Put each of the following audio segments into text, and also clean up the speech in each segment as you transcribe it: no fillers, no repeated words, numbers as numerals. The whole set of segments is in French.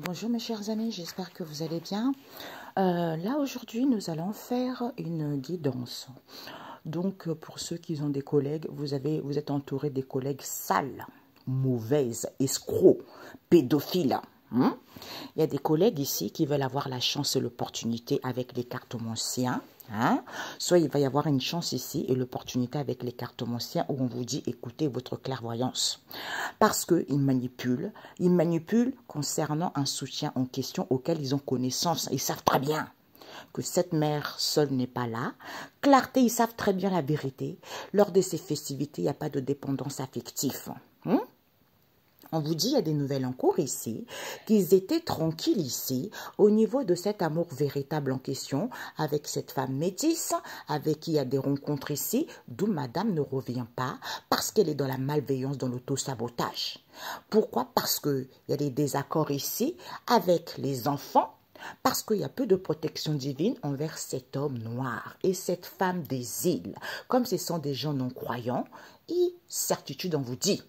Bonjour mes chers amis, j'espère que vous allez bien. Là aujourd'hui nous allons faire une guidance. Donc pour ceux qui ont des collègues, vous êtes entouré des collègues sales, mauvaises, escrocs, pédophiles. Il y a des collègues ici qui veulent avoir la chance et l'opportunité avec les cartomanciens. Soit il va y avoir une chance ici et l'opportunité avec les cartomanciens où on vous dit écoutez votre clairvoyance. Parce qu'ils manipulent concernant un soutien en question auquel ils ont connaissance. Ils savent très bien que cette mère seule n'est pas là. Clarté, ils savent très bien la vérité. Lors de ces festivités, il n'y a pas de dépendance affective. On vous dit, il y a des nouvelles en cours ici, qu'ils étaient tranquilles ici, au niveau de cet amour véritable en question, avec cette femme métisse, avec qui il y a des rencontres ici, d'où madame ne revient pas, parce qu'elle est dans la malveillance, dans l'autosabotage. Pourquoi? Parce qu'il y a des désaccords ici, avec les enfants, parce qu'il y a peu de protection divine envers cet homme noir et cette femme des îles. Comme ce sont des gens non-croyants, et certitude on vous dit.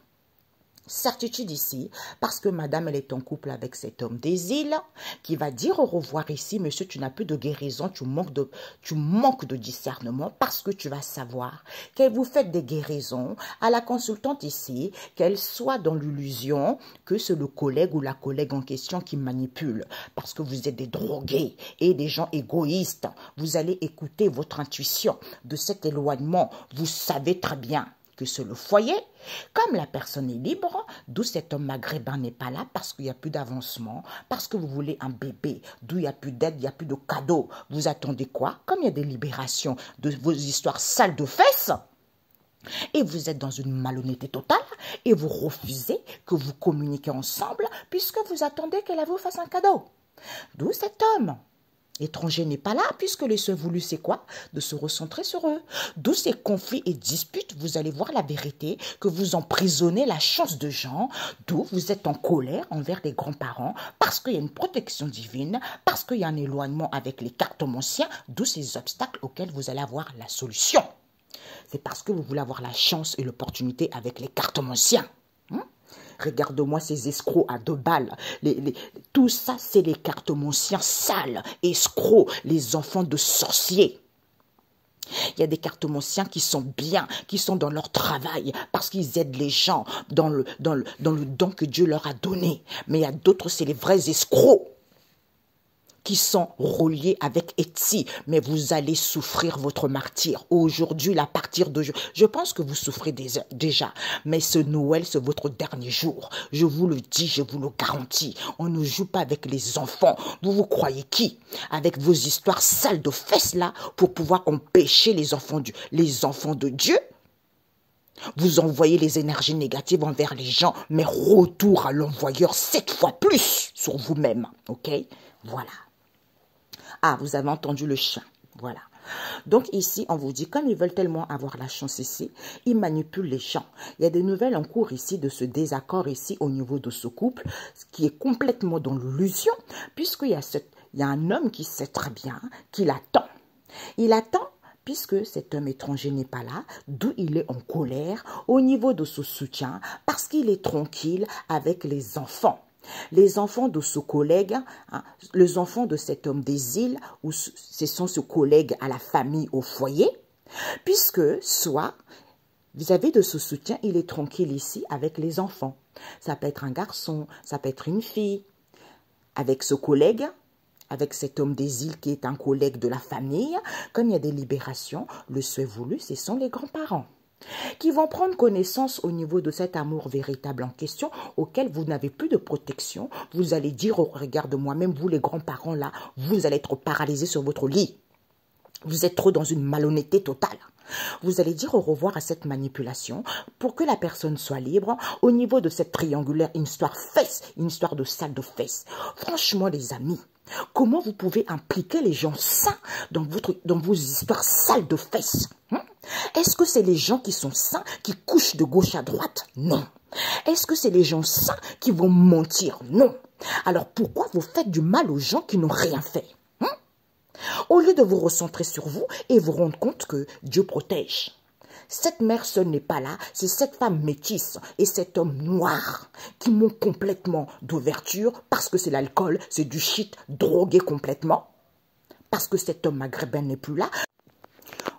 Certitude ici, parce que madame, elle est en couple avec cet homme des îles, qui va dire au revoir ici, monsieur, tu n'as plus de guérison, tu manques de discernement, parce que tu vas savoir que vous faites des guérisons à la consultante ici, qu'elle soit dans l'illusion que c'est le collègue ou la collègue en question qui manipule, parce que vous êtes des drogués et des gens égoïstes. Vous allez écouter votre intuition de cet éloignement. Vous savez très bien que c'est le foyer, comme la personne est libre, d'où cet homme maghrébin n'est pas là, parce qu'il n'y a plus d'avancement, parce que vous voulez un bébé, d'où il n'y a plus d'aide, il n'y a plus de cadeaux. Vous attendez quoi? Comme il y a des libérations de vos histoires sales de fesses, et vous êtes dans une malhonnêteté totale, et vous refusez que vous communiquiez ensemble, puisque vous attendez qu'elle vous fasse un cadeau. D'où cet homme étranger n'est pas là, puisque le seul voulu, c'est quoi? De se recentrer sur eux. D'où ces conflits et disputes, vous allez voir la vérité, que vous emprisonnez la chance de gens, d'où vous êtes en colère envers les grands-parents, parce qu'il y a une protection divine, parce qu'il y a un éloignement avec les cartomanciens, d'où ces obstacles auxquels vous allez avoir la solution. C'est parce que vous voulez avoir la chance et l'opportunité avec les cartomanciens. Regarde-moi ces escrocs à 2 balles. Tout ça, c'est les cartomanciens sales, escrocs, les enfants de sorciers. Il y a des cartomanciens qui sont bien, qui sont dans leur travail, parce qu'ils aident les gens dans le don que Dieu leur a donné. Mais il y a d'autres, c'est les vrais escrocs qui sont reliés avec Etsy, mais vous allez souffrir votre martyre. Aujourd'hui, à partir de... Je pense que vous souffrez déjà, mais ce Noël, c'est votre dernier jour. Je vous le dis, je vous le garantis. On ne joue pas avec les enfants. Vous croyez qui? Avec vos histoires sales de fesses là, pour pouvoir empêcher les enfants de Dieu? Vous envoyez les énergies négatives envers les gens, mais retour à l'envoyeur 7 fois plus sur vous-même. Ok? Voilà. Ah, vous avez entendu le chien. Voilà. Donc ici, on vous dit, comme ils veulent tellement avoir la chance ici, ils manipulent les gens. Il y a des nouvelles en cours ici de ce désaccord ici au niveau de ce couple, qui est complètement dans l'illusion, puisqu'il y a un homme qui sait très bien qu'il attend. Il attend puisque cet homme étranger n'est pas là, d'où il est en colère au niveau de ce soutien, parce qu'il est tranquille avec les enfants. Les enfants de ce collègue, les enfants de cet homme des îles, ou ce sont ce collègue à la famille, au foyer, puisque soit, vis-à-vis de ce soutien, il est tranquille ici avec les enfants. Ça peut être un garçon, ça peut être une fille, avec ce collègue, avec cet homme des îles qui est un collègue de la famille. Comme il y a des libérations, le souhait voulu, ce sont les grands-parents qui vont prendre connaissance au niveau de cet amour véritable en question, auquel vous n'avez plus de protection. Vous allez dire au regard de moi-même, vous les grands-parents là, vous allez être paralysés sur votre lit. Vous êtes trop dans une malhonnêteté totale. Vous allez dire au revoir à cette manipulation pour que la personne soit libre. Au niveau de cette triangulaire, une histoire fesse, une histoire de salle de fesses. Franchement les amis, comment vous pouvez impliquer les gens sains dans vos histoires sales de fesses? Est-ce que c'est les gens qui sont sains qui couchent de gauche à droite? Non. Est-ce que c'est les gens sains qui vont mentir? Non. Alors pourquoi vous faites du mal aux gens qui n'ont rien fait? Au lieu de vous recentrer sur vous et vous rendre compte que Dieu protège. Cette mère seule n'est pas là, c'est cette femme métisse et cet homme noir qui manque complètement d'ouverture parce que c'est l'alcool, c'est du shit drogué complètement, parce que cet homme maghrébin n'est plus là.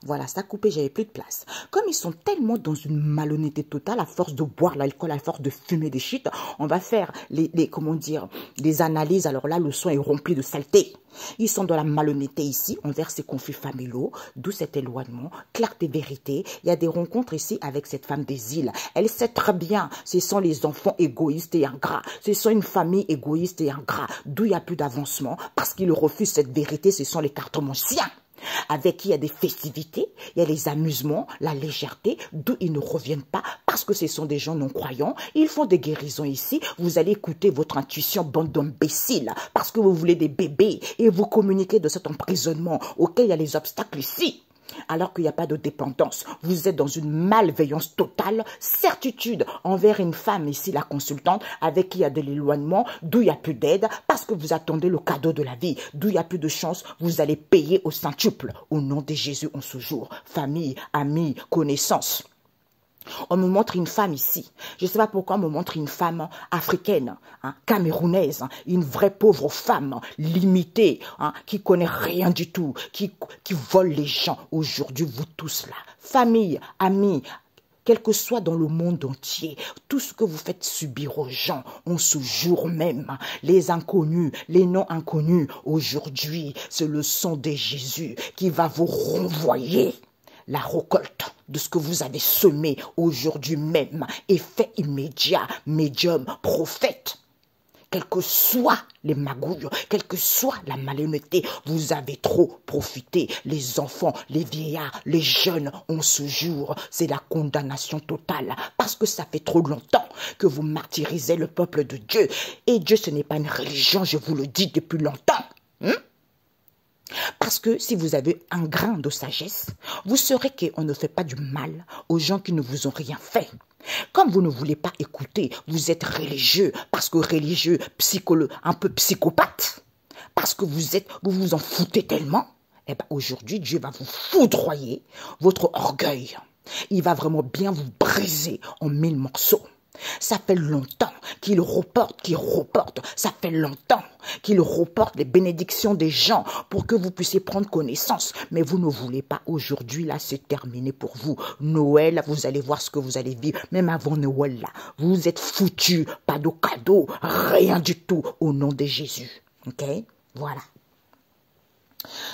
Voilà, ça a coupé, j'avais plus de place. Comme ils sont tellement dans une malhonnêteté totale, à force de boire l'alcool, à force de fumer des shit, on va faire les analyses. Alors là, le son est rempli de saleté. Ils sont dans la malhonnêteté ici, envers ces conflits familiaux, d'où cet éloignement, clarté, vérité. Il y a des rencontres ici avec cette femme des îles. Elle sait très bien, ce sont les enfants égoïstes et ingrats. Ce sont une famille égoïste et ingrat, d'où il n'y a plus d'avancement, parce qu'ils refusent cette vérité, ce sont les cartomanciens. Avec qui il y a des festivités, il y a les amusements, la légèreté, d'où ils ne reviennent pas parce que ce sont des gens non-croyants. Ils font des guérisons ici. Vous allez écouter votre intuition, bande d'imbéciles, parce que vous voulez des bébés et vous communiquez de cet emprisonnement auquel il y a les obstacles ici. Alors qu'il n'y a pas de dépendance. Vous êtes dans une malveillance totale, certitude envers une femme ici, la consultante, avec qui il y a de l'éloignement, d'où il n'y a plus d'aide, parce que vous attendez le cadeau de la vie, d'où il n'y a plus de chance, vous allez payer au centuple. Au nom de Jésus en ce jour, famille, amis, connaissances. On me montre une femme ici. Je ne sais pas pourquoi on me montre une femme africaine, camerounaise, une vraie pauvre femme, limitée, qui connaît rien du tout, qui vole les gens. Aujourd'hui, vous tous là, famille, amis, quel que soit dans le monde entier, tout ce que vous faites subir aux gens, en ce jour même, les inconnus, les non inconnus, aujourd'hui, c'est le sang de Jésus qui va vous renvoyer la récolte de ce que vous avez semé aujourd'hui même, effet immédiat, médium, prophète. Quelles que soient les magouilles, quelle que soit la malhonnêteté, vous avez trop profité. Les enfants, les vieillards, les jeunes, en ce jour, c'est la condamnation totale. Parce que ça fait trop longtemps que vous martyrisez le peuple de Dieu. Et Dieu, ce n'est pas une religion, je vous le dis depuis longtemps. Parce que si vous avez un grain de sagesse, vous saurez qu'on ne fait pas du mal aux gens qui ne vous ont rien fait. Comme vous ne voulez pas écouter, vous êtes religieux, parce que religieux, un peu psychopathe, parce que vous vous en foutez tellement, eh bien aujourd'hui Dieu va vous foudroyer votre orgueil. Il va vraiment bien vous briser en 1000 morceaux. Ça fait longtemps qu'il reporte, ça fait longtemps qu'il reporte les bénédictions des gens pour que vous puissiez prendre connaissance. Mais vous ne voulez pas. Aujourd'hui, là, c'est terminé pour vous. Noël, vous allez voir ce que vous allez vivre. Même avant Noël, là, vous êtes foutus. Pas de cadeau, rien du tout au nom de Jésus. Ok? Voilà.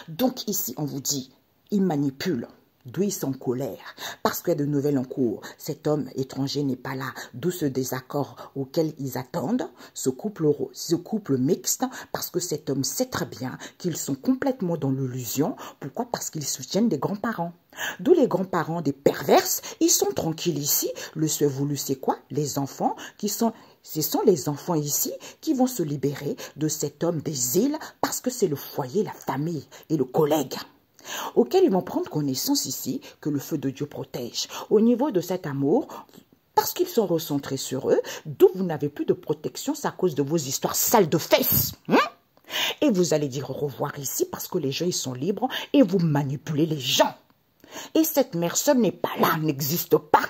Donc ici, on vous dit, il manipule. D'où ils sont en colère, parce qu'il y a de nouvelles en cours. Cet homme étranger n'est pas là, d'où ce désaccord auquel ils attendent, ce couple mixte, parce que cet homme sait très bien qu'ils sont complètement dans l'illusion. Pourquoi? Parce qu'ils soutiennent des grands-parents. D'où les grands-parents des perverses, ils sont tranquilles ici. Le seul voulu, c'est quoi? Les enfants ce sont les enfants ici qui vont se libérer de cet homme des îles, parce que c'est le foyer, la famille et le collègue auxquels ils vont prendre connaissance ici que le feu de Dieu protège. Au niveau de cet amour, parce qu'ils sont recentrés sur eux, d'où vous n'avez plus de protection, c'est à cause de vos histoires sales de fesses. Et vous allez dire au revoir ici parce que les gens ils sont libres et vous manipulez les gens. Et cette mère seule n'est pas là, n'existe pas.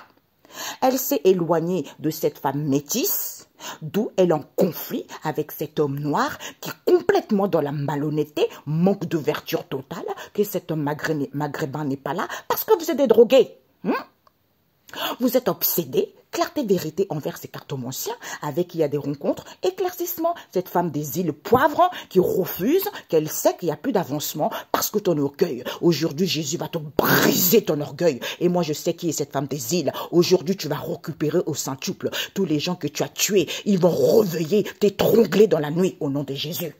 Elle s'est éloignée de cette femme métisse, d'où elle est en conflit avec cet homme noir qui est complètement dans la malhonnêteté, manque d'ouverture totale, que cet homme maghrébin n'est pas là parce que vous êtes des drogués. Vous êtes obsédés, clarté vérité envers ces cartomanciens avec qui il y a des rencontres, éclaircissement. Cette femme des îles Poivre qui refuse, qu'elle sait qu'il n'y a plus d'avancement parce que ton orgueil, aujourd'hui Jésus va te briser ton orgueil. Et moi je sais qui est cette femme des îles. Aujourd'hui tu vas récupérer au centuple tous les gens que tu as tués. Ils vont reveiller, t'étrangler dans la nuit au nom de Jésus.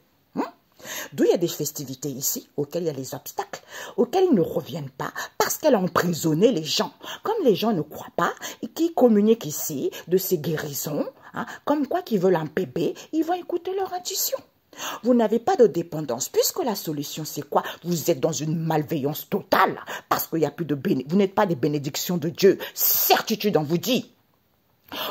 D'où il y a des festivités ici, auxquelles il y a les obstacles, auxquels ils ne reviennent pas, parce qu'elle a emprisonné les gens. Comme les gens ne croient pas, et qui communiquent ici de ces guérisons, comme quoi qu'ils veulent un bébé, ils vont écouter leur intuition. Vous n'avez pas de dépendance, puisque la solution c'est quoi? Vous êtes dans une malveillance totale, parce qu'il n'y a plus de vous n'êtes pas des bénédictions de Dieu. Certitude, on vous dit.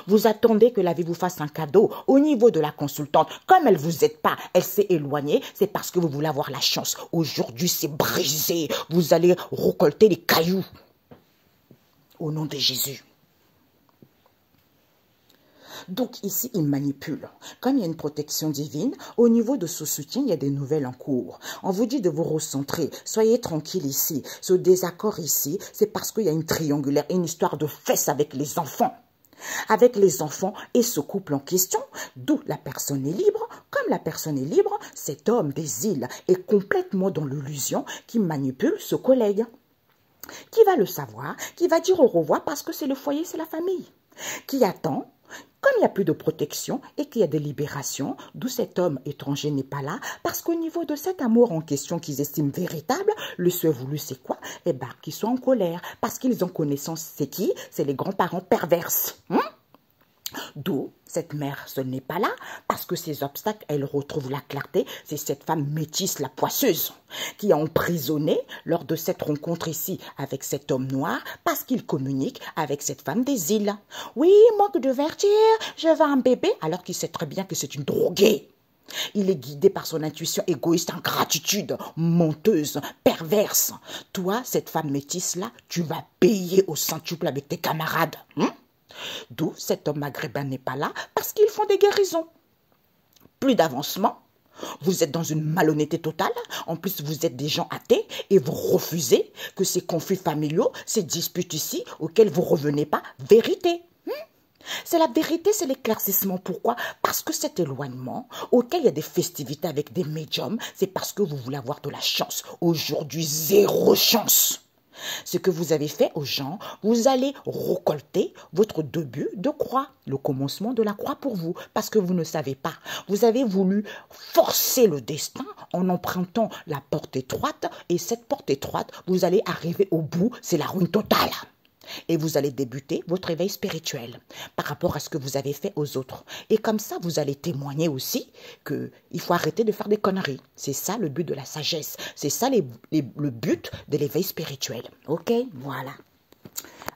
Vous attendez que la vie vous fasse un cadeau au niveau de la consultante. Comme elle ne vous aide pas, elle s'est éloignée, c'est parce que vous voulez avoir la chance. Aujourd'hui, c'est brisé. Vous allez récolter les cailloux. au nom de Jésus. Donc ici, il manipule. Comme il y a une protection divine, au niveau de ce soutien, il y a des nouvelles en cours. On vous dit de vous recentrer. Soyez tranquille ici. Ce désaccord ici, c'est parce qu'il y a une triangulaire, une histoire de fesses avec les enfants. Avec les enfants et ce couple en question, d'où la personne est libre. Comme la personne est libre, cet homme des îles est complètement dans l'illusion qui manipule ce collègue. Qui va le savoir, qui va dire au revoir parce que c'est le foyer, c'est la famille. Qui attend. Comme il n'y a plus de protection et qu'il y a des libérations, d'où cet homme étranger n'est pas là, parce qu'au niveau de cet amour en question qu'ils estiment véritable, le souhait voulu c'est quoi? Eh bien, qu'ils soient en colère, parce qu'ils ont connaissance, c'est qui? C'est les grands-parents perverses. D'où cette mère, ce n'est pas là, parce que ces obstacles, elle retrouve la clarté. C'est cette femme métisse, la poisseuse, qui a emprisonné lors de cette rencontre ici avec cet homme noir, parce qu'il communique avec cette femme des îles. Oui, manque de vertige, je veux un bébé, alors qu'il sait très bien que c'est une droguée. Il est guidé par son intuition égoïste, ingratitude, menteuse, perverse. Toi, cette femme métisse-là, tu vas payer au centuple avec tes camarades. D'où cet homme maghrébin n'est pas là parce qu'ils font des guérisons. Plus d'avancement. Vous êtes dans une malhonnêteté totale. En plus, vous êtes des gens athées et vous refusez que ces conflits familiaux, ces disputes ici, auxquelles vous ne revenez pas, vérité. C'est la vérité, c'est l'éclaircissement. Pourquoi? Parce que cet éloignement, auquel il y a des festivités avec des médiums, c'est parce que vous voulez avoir de la chance. Aujourd'hui, zéro chance. Ce que vous avez fait aux gens, vous allez récolter votre début de croix, le commencement de la croix pour vous, parce que vous ne savez pas. Vous avez voulu forcer le destin en empruntant la porte étroite, et cette porte étroite, vous allez arriver au bout, c'est la ruine totale. Et vous allez débuter votre éveil spirituel par rapport à ce que vous avez fait aux autres. Et comme ça, vous allez témoigner aussi qu'il faut arrêter de faire des conneries. C'est ça le but de la sagesse. C'est ça le but de l'éveil spirituel. Ok, voilà.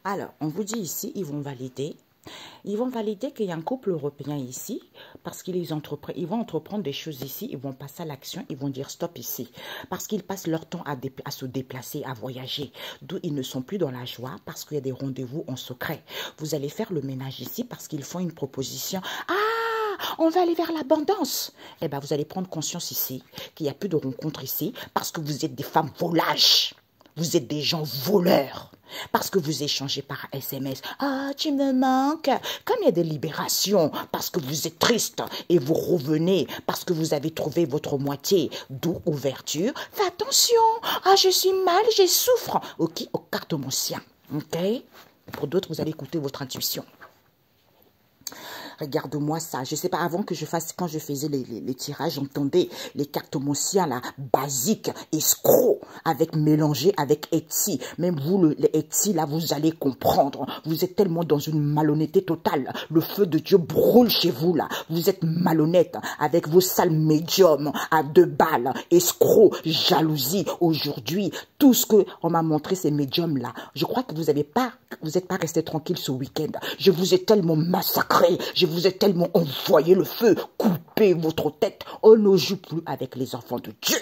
Alors, on vous dit ici, ils vont valider. Ils vont valider qu'il y a un couple européen ici, parce qu'ils vont entreprendre des choses ici, ils vont passer à l'action, ils vont dire stop ici, parce qu'ils passent leur temps à se déplacer, à voyager, d'où ils ne sont plus dans la joie, parce qu'il y a des rendez-vous en secret. Vous allez faire le ménage ici, parce qu'ils font une proposition. Ah, on va aller vers l'abondance. Eh bien, vous allez prendre conscience ici, qu'il n'y a plus de rencontres ici, parce que vous êtes des femmes volages. Vous êtes des gens voleurs. Parce que vous échangez par SMS. Ah, tu me manques. Comme il y a des libérations, parce que vous êtes triste et vous revenez, parce que vous avez trouvé votre moitié, d'où ouverture. Fais attention. Ah, je suis mal, je souffre. Ok, aux cartes mon sien. Ok. Pour d'autres, vous allez écouter votre intuition. Regarde-moi ça. Je ne sais pas, avant que je fasse, quand je faisais les tirages, j'entendais les cartomanciens là, basiques, escrocs, mélangés avec Etsy. Même vous, les Etsy là, vous allez comprendre. Vous êtes tellement dans une malhonnêteté totale. Le feu de Dieu brûle chez vous là. Vous êtes malhonnête avec vos sales médiums à 2 balles, escrocs, jalousie. Aujourd'hui, tout ce qu'on m'a montré, ces médiums là, je crois que vous n'êtes pas resté tranquille ce week-end. Je vous ai tellement massacré. Je vous ai tellement envoyé le feu, coupé votre tête. On ne joue plus avec les enfants de Dieu.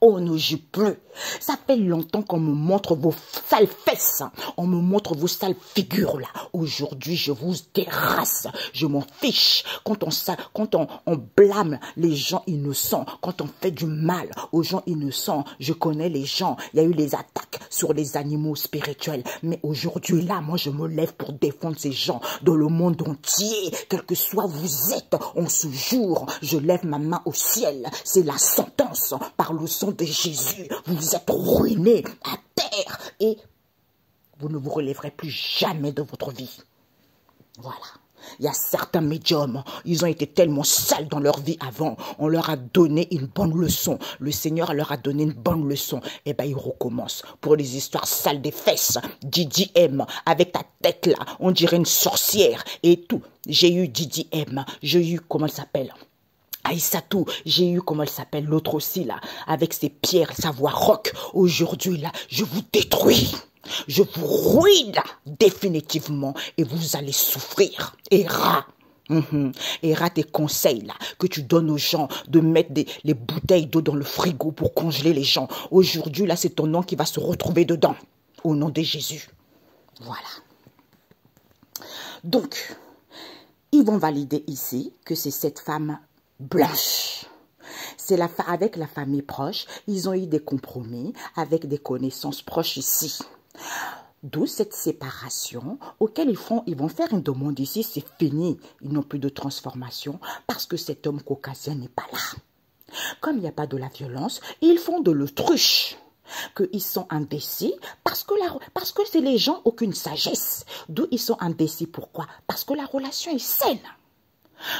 On ne joue plus. Ça fait longtemps qu'on me montre vos sales fesses. On me montre vos sales figures là. Aujourd'hui, je vous terrasse. Je m'en fiche. Quand on blâme les gens innocents, quand on fait du mal aux gens innocents, je connais les gens. Il y a eu les attaques sur les animaux spirituels. Mais aujourd'hui, là, moi, je me lève pour défendre ces gens dans le monde entier. Quel que soit vous êtes, on se jure. Je lève ma main au ciel. C'est la sentence par le sang de Jésus. Vous êtes ruinés à terre et vous ne vous relèverez plus jamais de votre vie. Voilà. Il y a certains médiums, ils ont été tellement sales dans leur vie avant. On leur a donné une bonne leçon. Le Seigneur leur a donné une bonne leçon. Et bien, ils recommencent pour les histoires sales des fesses. Didi M, avec ta tête là, on dirait une sorcière et tout. J'ai eu Didi M, j'ai eu, comment elle s'appelle? Aïssatou, j'ai eu, comment elle s'appelle, l'autre aussi, là, avec ses pierres, sa voix rock. Aujourd'hui, là, je vous détruis. Je vous ruine, définitivement, et vous allez souffrir. Ira. Ira, tes conseils, là, que tu donnes aux gens, de mettre les bouteilles d'eau dans le frigo pour congeler les gens. Aujourd'hui, là, c'est ton nom qui va se retrouver dedans. Au nom de Jésus. Voilà. Donc, ils vont valider ici que c'est cette femme blanche. C'est avec la famille proche, ils ont eu des compromis avec des connaissances proches ici. D'où cette séparation auquel ils vont faire une demande ici, c'est fini. Ils n'ont plus de transformation parce que cet homme caucasien n'est pas là. Comme il n'y a pas de la violence, ils font de l'autruche. Qu'ils sont indécis parce que c'est les gens aucune sagesse. D'où ils sont indécis. Pourquoi? Parce que la relation est saine.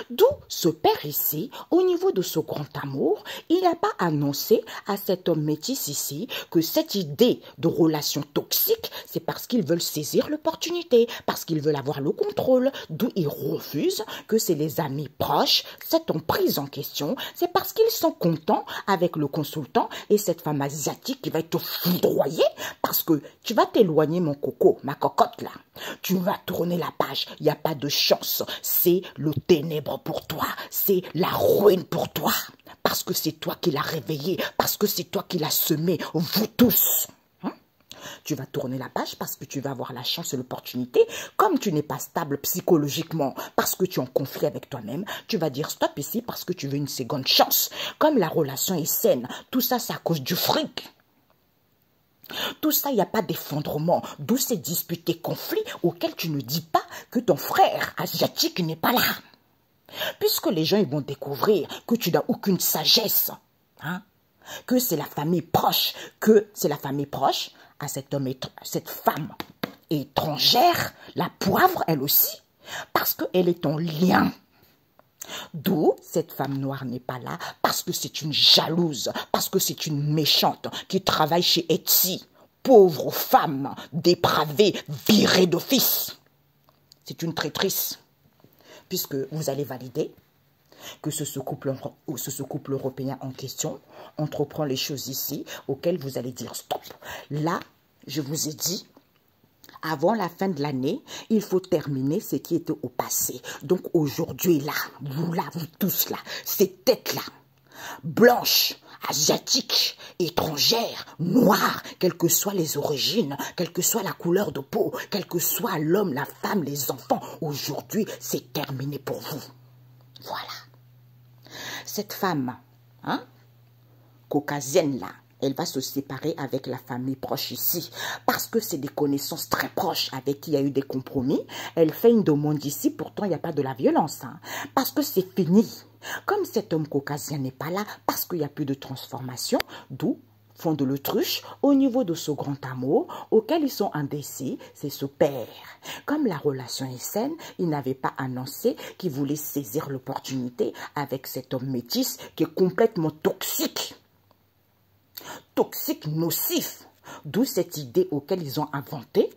D'où ce père ici, au niveau de ce grand amour, il n'a pas annoncé à cet homme métis ici que cette idée de relation toxique, c'est parce qu'ils veulent saisir l'opportunité, parce qu'ils veulent avoir le contrôle, d'où ils refusent que c'est les amis proches, cette emprise en question, c'est parce qu'ils sont contents avec le consultant et cette femme asiatique qui va être foudroyée, parce que tu vas t'éloigner mon coco, ma cocotte là, tu vas tourner la page, il n'y a pas de chance, c'est le ténèbre pour toi, c'est la ruine pour toi, parce que c'est toi qui l'as réveillé, parce que c'est toi qui l'as semé, vous tous. Tu vas tourner la page parce que tu vas avoir la chance et l'opportunité. Comme tu n'es pas stable psychologiquement, parce que tu es en conflit avec toi-même, tu vas dire stop ici parce que tu veux une seconde chance. Comme la relation est saine, tout ça c'est à cause du fric. Tout ça, il n'y a pas d'effondrement, d'où ces disputes et conflits auxquels tu ne dis pas que ton frère asiatique n'est pas là. Puisque les gens ils vont découvrir que tu n'as aucune sagesse, hein, que c'est la famille proche, à cet homme, cette femme étrangère, la poivre elle aussi, parce qu'elle est en lien. D'où cette femme noire n'est pas là, parce que c'est une jalouse, parce que c'est une méchante qui travaille chez Etsy. Pauvre femme, dépravée, virée d'office. C'est une traîtresse. Puisque vous allez valider que ce couple européen en question entreprend les choses ici, auxquelles vous allez dire stop. Là, je vous ai dit, avant la fin de l'année, il faut terminer ce qui était au passé. Donc aujourd'hui, là, vous tous là, ces têtes-là, blanches, asiatiques, étrangères, noires, quelles que soient les origines, quelle que soit la couleur de peau, quel que soit l'homme, la femme, les enfants, aujourd'hui, c'est terminé pour vous. Voilà. Cette femme, hein, caucasienne là, elle va se séparer avec la famille proche ici. Parce que c'est des connaissances très proches avec qui il y a eu des compromis. Elle fait une demande ici, pourtant il n'y a pas de la violence. Hein, parce que c'est fini. Comme cet homme caucasien n'est pas là, parce qu'il n'y a plus de transformation, d'où font de l'autruche au niveau de ce grand amour auquel ils sont indécis, c'est ce père. Comme la relation est saine, il n'avait pas annoncé qu'il voulait saisir l'opportunité avec cet homme métis qui est complètement toxique. Toxique, nocif. D'où cette idée auquel ils ont inventé,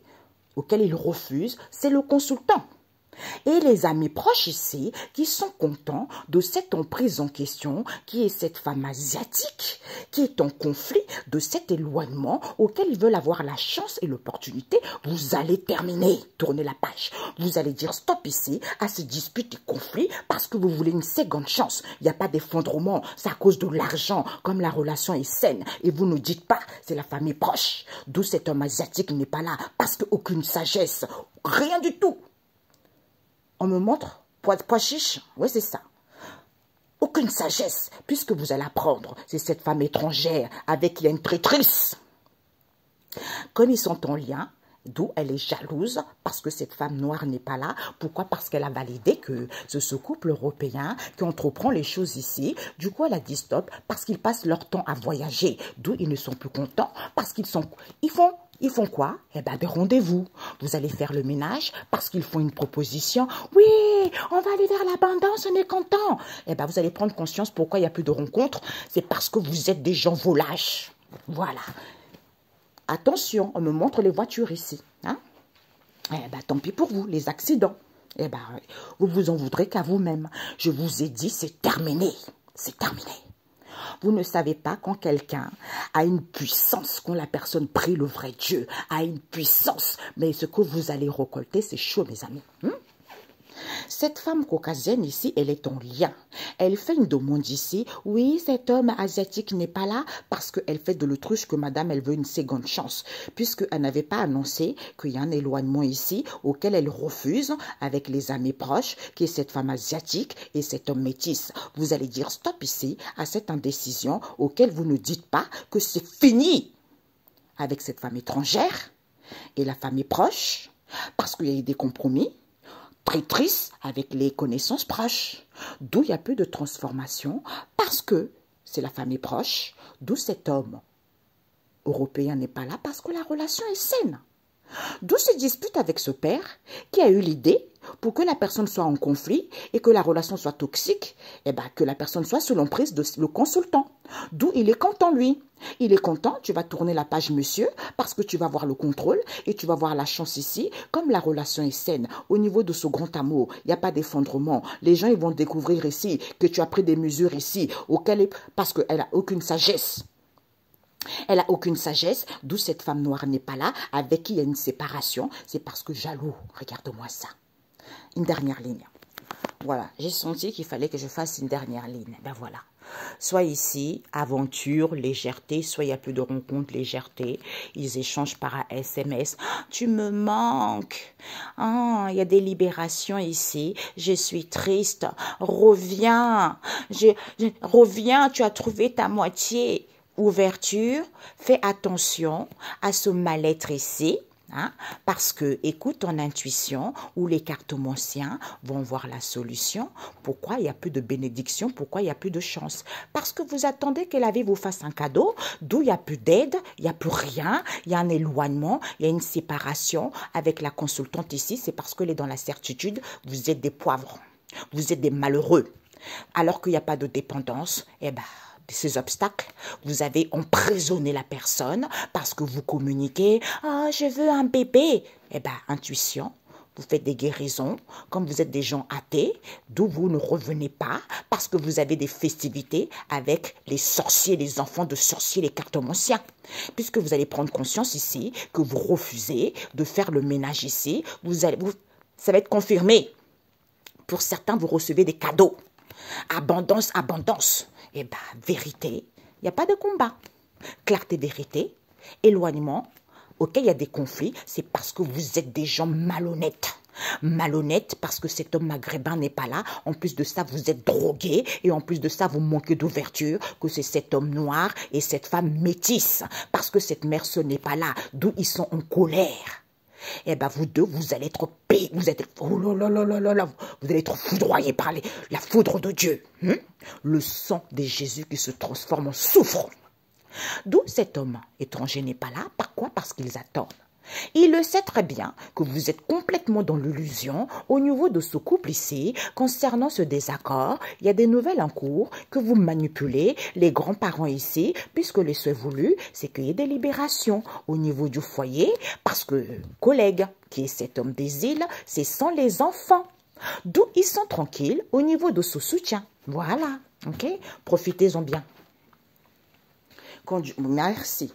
auquel ils refusent, c'est le consultant. Et les amis proches ici, qui sont contents de cette emprise en question, qui est cette femme asiatique, qui est en conflit de cet éloignement auquel ils veulent avoir la chance et l'opportunité, vous allez terminer, tourner la page. Vous allez dire stop ici à ces disputes et conflits parce que vous voulez une seconde chance. Il n'y a pas d'effondrement, c'est à cause de l'argent, comme la relation est saine. Et vous ne dites pas, c'est la famille proche. D'où cet homme asiatique n'est pas là, parce qu'aucune sagesse, rien du tout. On me montre, pois chiche, oui c'est ça. Aucune sagesse, puisque vous allez apprendre, c'est cette femme étrangère avec qui il y a une traîtresse. Comme ils sont en lien, d'où elle est jalouse, parce que cette femme noire n'est pas là. Pourquoi? Parce qu'elle a validé que c'est ce couple européen qui entreprend les choses ici. Du coup, elle a dit stop, parce qu'ils passent leur temps à voyager. D'où ils ne sont plus contents, parce qu'ils font quoi? Eh bien, des rendez-vous. Vous allez faire le ménage parce qu'ils font une proposition. Oui, on va aller vers l'abondance, on est content. Eh bien, vous allez prendre conscience pourquoi il n'y a plus de rencontres. C'est parce que vous êtes des gens volages. Voilà. Attention, on me montre les voitures ici. Hein? Eh bien, tant pis pour vous, les accidents. Eh bien, vous vous en voudrez qu'à vous-même. Je vous ai dit, c'est terminé. C'est terminé. Vous ne savez pas quand quelqu'un a une puissance, quand la personne prie le vrai Dieu, a une puissance. Mais ce que vous allez récolter, c'est chaud, mes amis. Cette femme caucasienne ici, elle est en lien. Elle fait une demande ici. Oui, cet homme asiatique n'est pas là parce qu'elle fait de l'autruche que madame, elle veut une seconde chance. Puisqu'elle n'avait pas annoncé qu'il y a un éloignement ici auquel elle refuse avec les amis proches, qui est cette femme asiatique et cet homme métis. Vous allez dire stop ici à cette indécision auquel vous ne dites pas que c'est fini avec cette femme étrangère et la famille proche parce qu'il y a eu des compromis. Triste avec les connaissances proches, d'où il y a peu de transformation, parce que c'est la famille proche, d'où cet homme européen n'est pas là, parce que la relation est saine. D'où ces disputes avec ce père qui a eu l'idée, pour que la personne soit en conflit et que la relation soit toxique, que la personne soit sous l'emprise de le consultant. D'où il est content, lui. Il est content, tu vas tourner la page, monsieur, parce que tu vas voir le contrôle et tu vas voir la chance ici. Comme la relation est saine, au niveau de ce grand amour, il n'y a pas d'effondrement. Les gens ils vont découvrir ici que tu as pris des mesures ici, parce qu'elle n'a aucune sagesse. Elle n'a aucune sagesse, d'où cette femme noire n'est pas là, avec qui il y a une séparation. C'est parce que jaloux, regarde-moi ça. Une dernière ligne. Voilà, j'ai senti qu'il fallait que je fasse une dernière ligne. Ben voilà. Soit ici, aventure, légèreté, soit il y a plus de rencontres, légèreté. Ils échangent par SMS. Oh, tu me manques. Oh, il y a des libérations ici. Je suis triste. Reviens. Reviens, tu as trouvé ta moitié. Ouverture, fais attention à ce mal-être ici. Hein, parce que écoute ton intuition ou les cartomanciens vont voir la solution. Pourquoi il y a plus de bénédiction? Pourquoi il y a plus de chance? Parce que vous attendez que la vie vous fasse un cadeau, d'où il n'y a plus d'aide, il n'y a plus rien, il y a un éloignement, il y a une séparation avec la consultante ici. C'est parce qu'elle est dans la certitude, vous êtes des poivrons, vous êtes des malheureux. Alors qu'il n'y a pas de dépendance, ces obstacles, vous avez emprisonné la personne parce que vous communiquez « Ah, je veux un bébé ». Intuition, vous faites des guérisons, comme vous êtes des gens athées, d'où vous ne revenez pas parce que vous avez des festivités avec les sorciers, les enfants de sorciers, les cartomanciens. Puisque vous allez prendre conscience ici que vous refusez de faire le ménage ici, ça va être confirmé. Pour certains, vous recevez des cadeaux. Abondance, abondance. Vérité, il n'y a pas de combat. Clarté, vérité, éloignement, ok, il y a des conflits, c'est parce que vous êtes des gens malhonnêtes. Malhonnête parce que cet homme maghrébin n'est pas là. En plus de ça, vous êtes drogué et en plus de ça, vous manquez d'ouverture que c'est cet homme noir et cette femme métisse. Parce que cette mère, ce n'est pas là, d'où ils sont en colère. Vous deux, vous allez être vous allez être foudroyés par la foudre de Dieu. Le sang de Jésus qui se transforme en soufre. D'où cet homme étranger n'est pas là. Pourquoi? Parce qu'ils attendent. Il le sait très bien que vous êtes complètement dans l'illusion au niveau de ce couple ici. Concernant ce désaccord, il y a des nouvelles en cours que vous manipulez, les grands-parents ici, puisque les souhaits voulus, c'est qu'il y ait des libérations au niveau du foyer, parce que collègue, qui est cet homme des îles, c'est sans les enfants. D'où ils sont tranquilles au niveau de ce soutien. Voilà, ok? Profitez-en bien. Merci.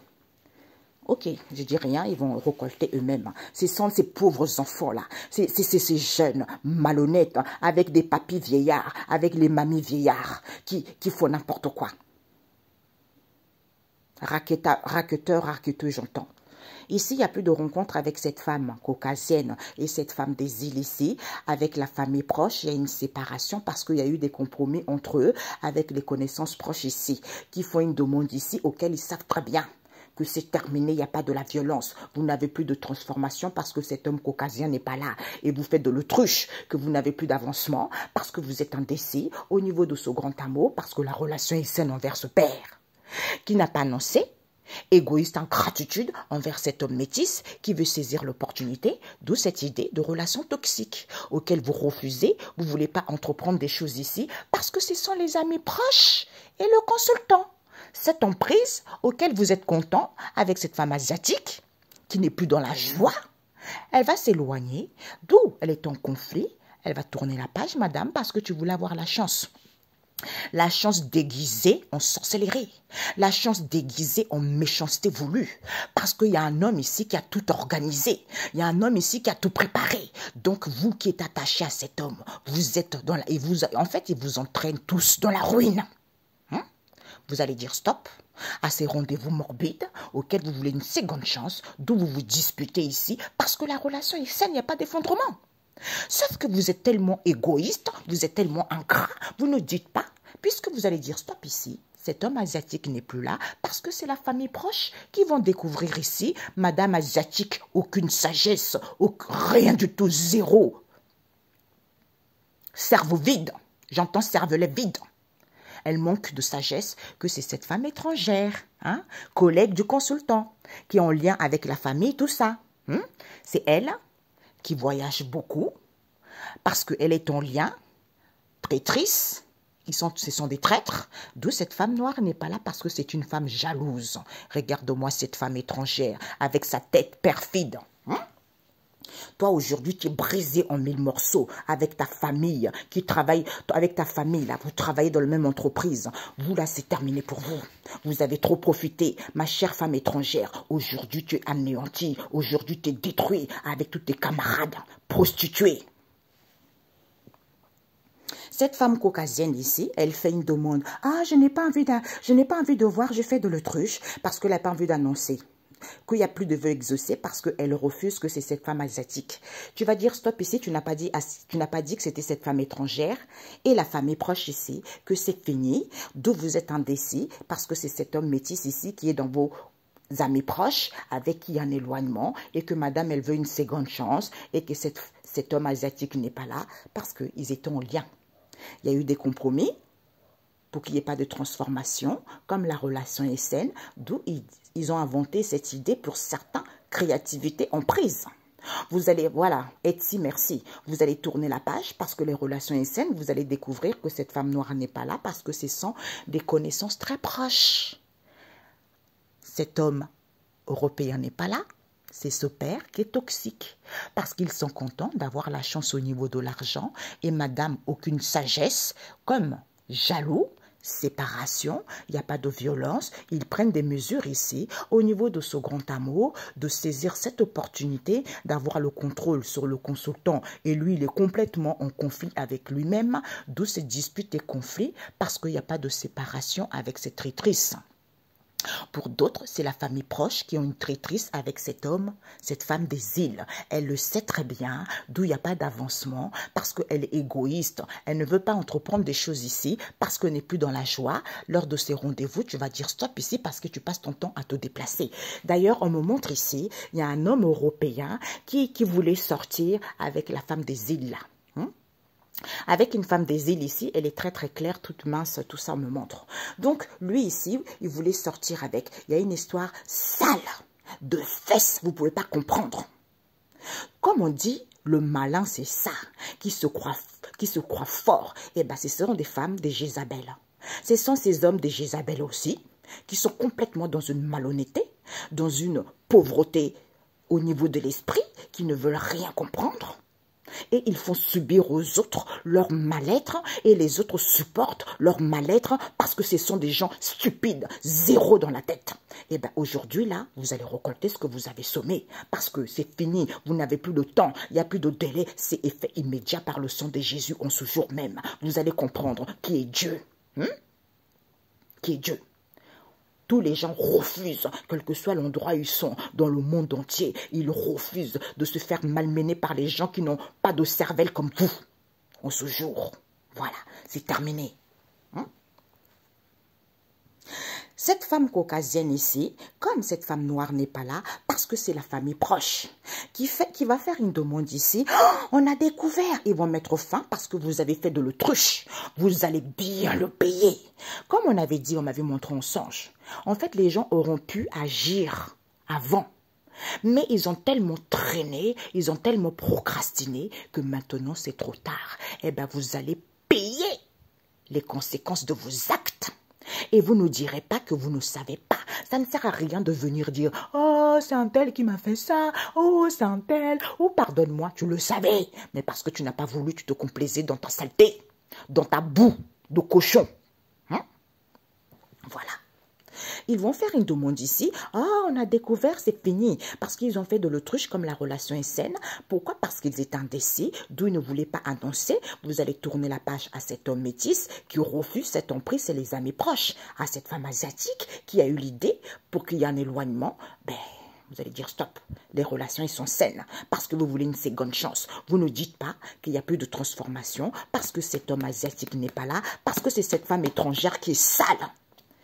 Ok, je dis rien, ils vont récolter eux-mêmes. Ce sont ces pauvres enfants-là, ces jeunes malhonnêtes, avec des papis vieillards, avec les mamies vieillards, qui font n'importe quoi. Raqueteur, j'entends. Ici, il n'y a plus de rencontre avec cette femme caucasienne et cette femme des îles ici, avec la famille proche. Il y a une séparation parce qu'il y a eu des compromis entre eux, avec les connaissances proches ici, qui font une demande ici, auxquelles ils savent très bien que c'est terminé, il n'y a pas de la violence. Vous n'avez plus de transformation parce que cet homme caucasien n'est pas là. Et vous faites de l'autruche, que vous n'avez plus d'avancement parce que vous êtes indécis au niveau de ce grand amour, parce que la relation est saine envers ce père qui n'a pas annoncé, égoïste en gratitude envers cet homme métis qui veut saisir l'opportunité, d'où cette idée de relation toxique auquel vous refusez, vous ne voulez pas entreprendre des choses ici parce que ce sont les amis proches et le consultant. Cette emprise auquel vous êtes content avec cette femme asiatique qui n'est plus dans la joie, elle va s'éloigner, d'où elle est en conflit, elle va tourner la page, madame, parce que tu voulais avoir la chance. La chance déguisée en sorcellerie. La chance déguisée en méchanceté voulue. Parce qu'il y a un homme ici qui a tout organisé. Il y a un homme ici qui a tout préparé. Donc vous qui êtes attaché à cet homme, vous êtes dans la... En fait, il vous entraîne tous dans la ruine. Vous allez dire stop à ces rendez-vous morbides auxquels vous voulez une seconde chance, d'où vous vous disputez ici, parce que la relation est saine, il n'y a pas d'effondrement. Sauf que vous êtes tellement égoïste, vous êtes tellement ingrat, vous ne dites pas, puisque vous allez dire stop ici, cet homme asiatique n'est plus là, parce que c'est la famille proche qui vont découvrir ici, madame asiatique, aucune sagesse, rien du tout, zéro. Cerveau vide, j'entends cervelet vide. Elle manque de sagesse que c'est cette femme étrangère, collègue du consultant, qui est en lien avec la famille, tout ça. C'est elle qui voyage beaucoup parce qu'elle est en lien, traîtrice, ce sont des traîtres, d'où cette femme noire n'est pas là parce que c'est une femme jalouse. Regarde-moi cette femme étrangère avec sa tête perfide. Toi, aujourd'hui, tu es brisé en 1000 morceaux avec ta famille qui travaille, avec ta famille, là, vous travaillez dans la même entreprise. Vous, là, c'est terminé pour vous. Vous avez trop profité. Ma chère femme étrangère, aujourd'hui, tu es anéantie. Aujourd'hui, tu es détruit avec tous tes camarades prostituées. Cette femme caucasienne ici, elle fait une demande. Ah, je n'ai pas envie de voir, je fais de l'autruche parce qu'elle n'a pas envie d'annoncer qu'il n'y a plus de vœux exaucés parce qu'elle refuse que c'est cette femme asiatique. Tu vas dire stop ici, tu n'as pas dit que c'était cette femme étrangère et la famille proche ici, que c'est fini, d'où vous êtes indécis parce que c'est cet homme métis ici qui est dans vos amis proches avec qui il y a un éloignement et que madame elle veut une seconde chance et que cet homme asiatique n'est pas là parce qu'ils étaient en lien. Il y a eu des compromis pour qu'il n'y ait pas de transformation, comme la relation est saine, d'où ils ont inventé cette idée pour certains, créativité en prise. Vous allez, voilà, Etsy, merci. Vous allez tourner la page parce que les relations sont saines. Vous allez découvrir que cette femme noire n'est pas là parce que ce sont des connaissances très proches. Cet homme européen n'est pas là. C'est ce père qui est toxique parce qu'ils sont contents d'avoir la chance au niveau de l'argent et madame, aucune sagesse, comme jaloux, séparation, il n'y a pas de violence, ils prennent des mesures ici au niveau de ce grand amour, de saisir cette opportunité d'avoir le contrôle sur le consultant et lui il est complètement en conflit avec lui-même, d'où ces disputes et conflits parce qu'il n'y a pas de séparation avec cette traîtrice. Pour d'autres, c'est la famille proche qui ont une traîtrise avec cet homme, cette femme des îles. Elle le sait très bien, d'où il n'y a pas d'avancement, parce qu'elle est égoïste. Elle ne veut pas entreprendre des choses ici, parce qu'elle n'est plus dans la joie. Lors de ces rendez-vous, tu vas dire stop ici, parce que tu passes ton temps à te déplacer. D'ailleurs, on me montre ici, il y a un homme européen qui voulait sortir avec la femme des îles là. Avec une femme des îles ici, elle est très très claire, toute mince, tout ça on me montre. Donc lui ici, il voulait sortir avec. Il y a une histoire sale, de fesses, vous ne pouvez pas comprendre. Comme on dit, le malin c'est ça, qui se croit fort. Et bien ce seront des femmes des Jézabel. Ce sont ces hommes des Jézabel aussi, qui sont complètement dans une malhonnêteté, dans une pauvreté au niveau de l'esprit, qui ne veulent rien comprendre. Et ils font subir aux autres leur mal-être et les autres supportent leur mal-être parce que ce sont des gens stupides, zéro dans la tête. Et bien aujourd'hui là, vous allez récolter ce que vous avez semé parce que c'est fini, vous n'avez plus de temps, il n'y a plus de délai, c'est effet immédiat par le sang de Jésus en ce jour même. Vous allez comprendre qui est Dieu. Qui est Dieu. Tous les gens refusent, quel que soit l'endroit où ils sont, dans le monde entier, ils refusent de se faire malmener par les gens qui n'ont pas de cervelle comme vous. En ce jour, voilà, c'est terminé. Cette femme caucasienne ici, comme cette femme noire n'est pas là, parce que c'est la famille proche, qui va faire une demande ici, on a découvert, ils vont mettre fin parce que vous avez fait de l'autruche, vous allez bien le payer. Comme on avait dit, on m'avait montré en songe, en fait les gens auront pu agir avant. Mais ils ont tellement traîné, ils ont tellement procrastiné que maintenant c'est trop tard. Eh bien vous allez payer les conséquences de vos actes. Et vous ne direz pas que vous ne savez pas. Ça ne sert à rien de venir dire « Oh, c'est un tel qui m'a fait ça. Oh, c'est un tel. Oh, pardonne-moi. » Tu le savais. Mais parce que tu n'as pas voulu, tu te complaisais dans ta saleté, dans ta boue de cochon. Hein? Voilà. Ils vont faire une demande ici. Ah, on a découvert, c'est fini. Parce qu'ils ont fait de l'autruche comme la relation est saine. Pourquoi? Parce qu'ils étaient indécis, d'où ils ne voulaient pas annoncer. Vous allez tourner la page à cet homme métis qui refuse cette emprise, c'est les amis proches. À cette femme asiatique qui a eu l'idée pour qu'il y ait un éloignement. Ben, vous allez dire stop, les relations elles sont saines parce que vous voulez une seconde chance. Vous ne dites pas qu'il n'y a plus de transformation parce que cet homme asiatique n'est pas là, parce que c'est cette femme étrangère qui est sale,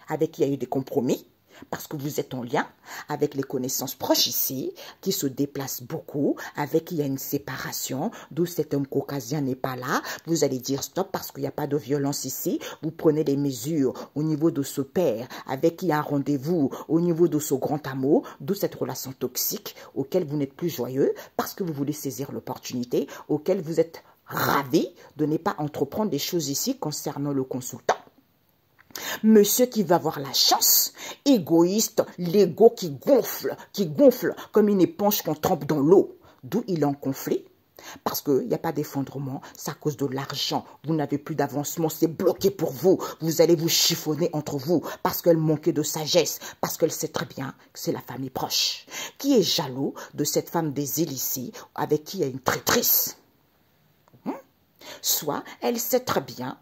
avec qui il y a eu des compromis, parce que vous êtes en lien avec les connaissances proches ici, qui se déplacent beaucoup, avec qui il y a une séparation, d'où cet homme caucasien n'est pas là. Vous allez dire stop parce qu'il n'y a pas de violence ici. Vous prenez les mesures au niveau de ce père, avec qui il y a un rendez-vous, au niveau de ce grand amour, d'où cette relation toxique, auquel vous n'êtes plus joyeux, parce que vous voulez saisir l'opportunité, auquel vous êtes ravi de ne pas entreprendre des choses ici concernant le consultant. Monsieur qui va avoir la chance, égoïste, l'ego qui gonfle comme une éponge qu'on trempe dans l'eau. D'où il est en conflit. Parce qu'il n'y a pas d'effondrement, c'est à cause de l'argent. Vous n'avez plus d'avancement, c'est bloqué pour vous. Vous allez vous chiffonner entre vous parce qu'elle manquait de sagesse, parce qu'elle sait très bien que c'est la famille proche. Qui est jaloux de cette femme des îles ici, avec qui il y a une traîtrise. Soit elle sait très bien,